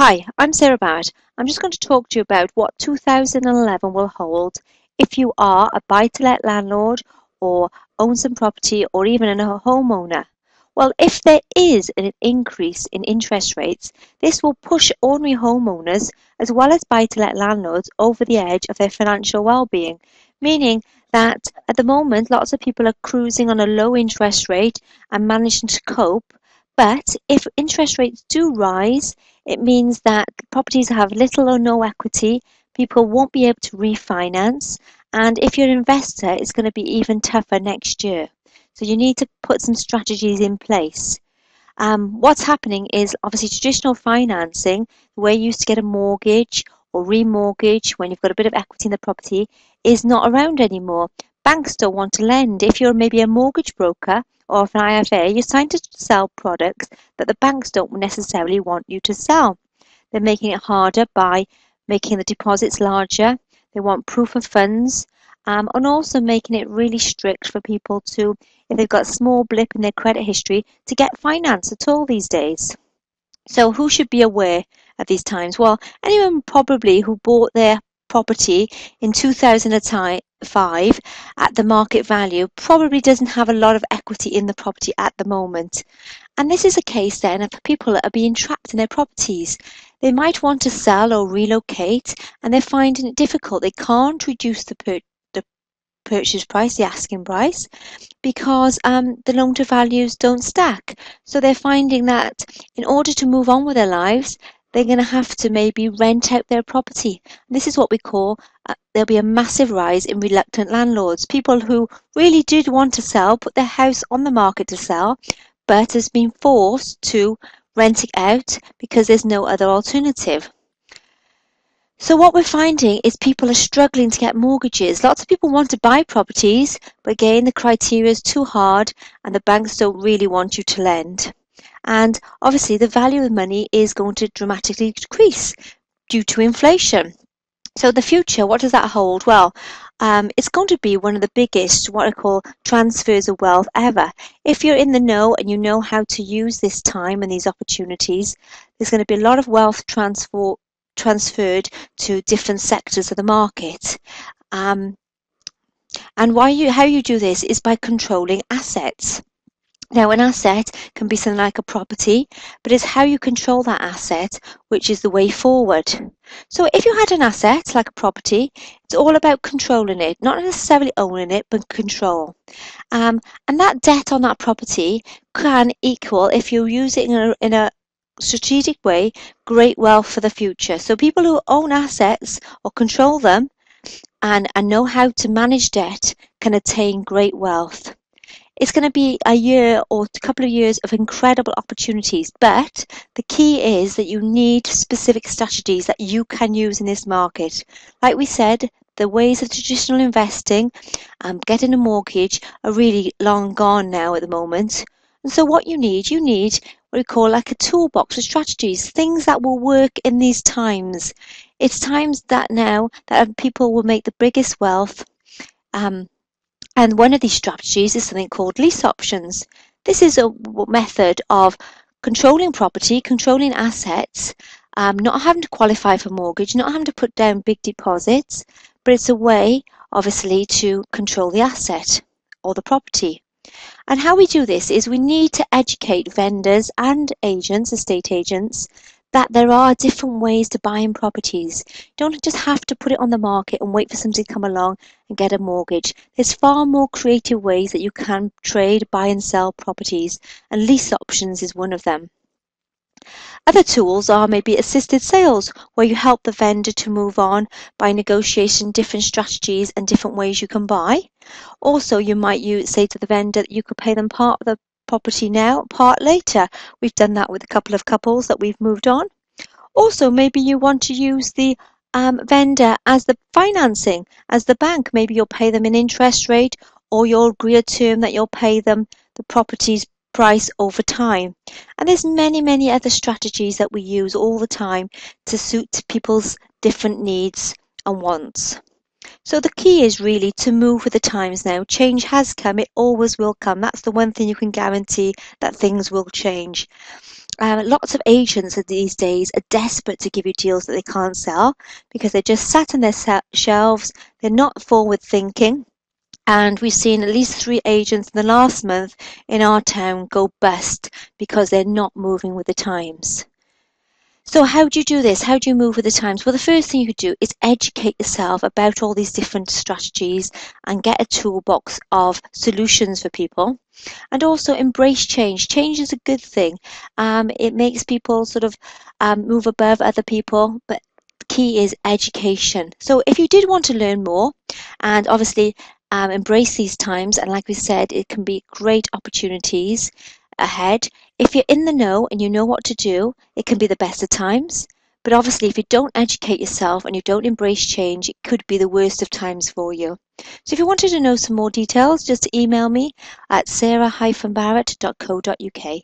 Hi, I'm Sarah Barrett. I'm just going to talk to you about what 2011 will hold if you are a buy-to-let landlord or own some property or even a homeowner. Well, if there is an increase in interest rates, this will push ordinary homeowners as well as buy-to-let landlords over the edge of their financial well-being, meaning that at the moment lots of people are cruising on a low interest rate and managing to cope. But if interest rates do rise, it means that properties have little or no equity, people won't be able to refinance, and if you're an investor, it's going to be even tougher next year. So you need to put some strategies in place. What's happening is obviously traditional financing, the way you used to get a mortgage or remortgage when you've got a bit of equity in the property, is not around anymore. Banks don't want to lend. If you're maybe a mortgage broker or an IFA, you're trying to sell products that the banks don't necessarily want you to sell. They're making it harder by making the deposits larger. They want proof of funds, and also making it really strict for people to, if they've got a small blip in their credit history, to get finance at all these days. So who should be aware at these times? Well, anyone probably who bought their property in 2005 at the market value probably doesn't have a lot of equity in the property at the moment. And this is a case then of people that are being trapped in their properties. They might want to sell or relocate and they're finding it difficult. They can't reduce the purchase price, the asking price, because the loan to values don't stack. So they're finding that in order to move on with their lives, they're going to have to maybe rent out their property. And this is what we call, there'll be a massive rise in reluctant landlords, people who really did want to sell, put their house on the market to sell, but has been forced to rent it out because there's no other alternative. So what we're finding is people are struggling to get mortgages. Lots of people want to buy properties, but again, the criteria is too hard and the banks don't really want you to lend. And obviously, the value of the money is going to dramatically decrease due to inflation. So the future, what does that hold? Well, it's going to be one of the biggest, what I call transfers of wealth ever. If you're in the know and you know how to use this time and these opportunities, there's going to be a lot of wealth transferred to different sectors of the market. And how you do this is by controlling assets. Now, an asset can be something like a property, but it's how you control that asset which is the way forward. So if you had an asset like a property, it's all about controlling it, not necessarily owning it, but control. And that debt on that property can equal, if you use it in a strategic way, great wealth for the future. So people who own assets or control them and know how to manage debt can attain great wealth. It's going to be a year or a couple of years of incredible opportunities, but the key is that you need specific strategies that you can use in this market. Like we said, the ways of traditional investing, getting a mortgage, are really long gone now at the moment. And so what you need what we call like a toolbox of strategies, things that will work in these times. It's times that now that people will make the biggest wealth. And one of these strategies is something called lease options. This is a method of controlling property, controlling assets, not having to qualify for mortgage, not having to put down big deposits, but it's a way, obviously, to control the asset or the property. And how we do this is we need to educate vendors and agents, estate agents, that there are different ways to buy in properties. You don't just have to put it on the market and wait for somebody to come along and get a mortgage. There's far more creative ways that you can trade, buy and sell properties, and lease options is one of them. Other tools are maybe assisted sales, where you help the vendor to move on by negotiating different strategies and different ways you can buy. Also, you might say to the vendor that you could pay them part of the property now, part later. We've done that with a couple of couples that we've moved on. Also, maybe you want to use the vendor as the financing, as the bank. Maybe you'll pay them an interest rate, or you'll agree a term that you'll pay them the property's price over time. And there's many other strategies that we use all the time to suit people's different needs and wants. So the key is really to move with the times now. Change has come, it always will come. That's the one thing you can guarantee, that things will change. Lots of agents these days are desperate to give you deals that they can't sell because they're just sat on their shelves. They're not forward thinking. And we've seen at least 3 agents in the last month in our town go bust because they're not moving with the times. So how do you do this? How do you move with the times? Well, the first thing you could do is educate yourself about all these different strategies and get a toolbox of solutions for people. And also embrace change. Change is a good thing. It makes people sort of move above other people, but the key is education. So if you did want to learn more and obviously embrace these times, and like we said, it can be great opportunities ahead. If you're in the know and you know what to do, it can be the best of times. But obviously, if you don't educate yourself and you don't embrace change, it could be the worst of times for you. So if you wanted to know some more details, just email me at sarah-barrett.co.uk.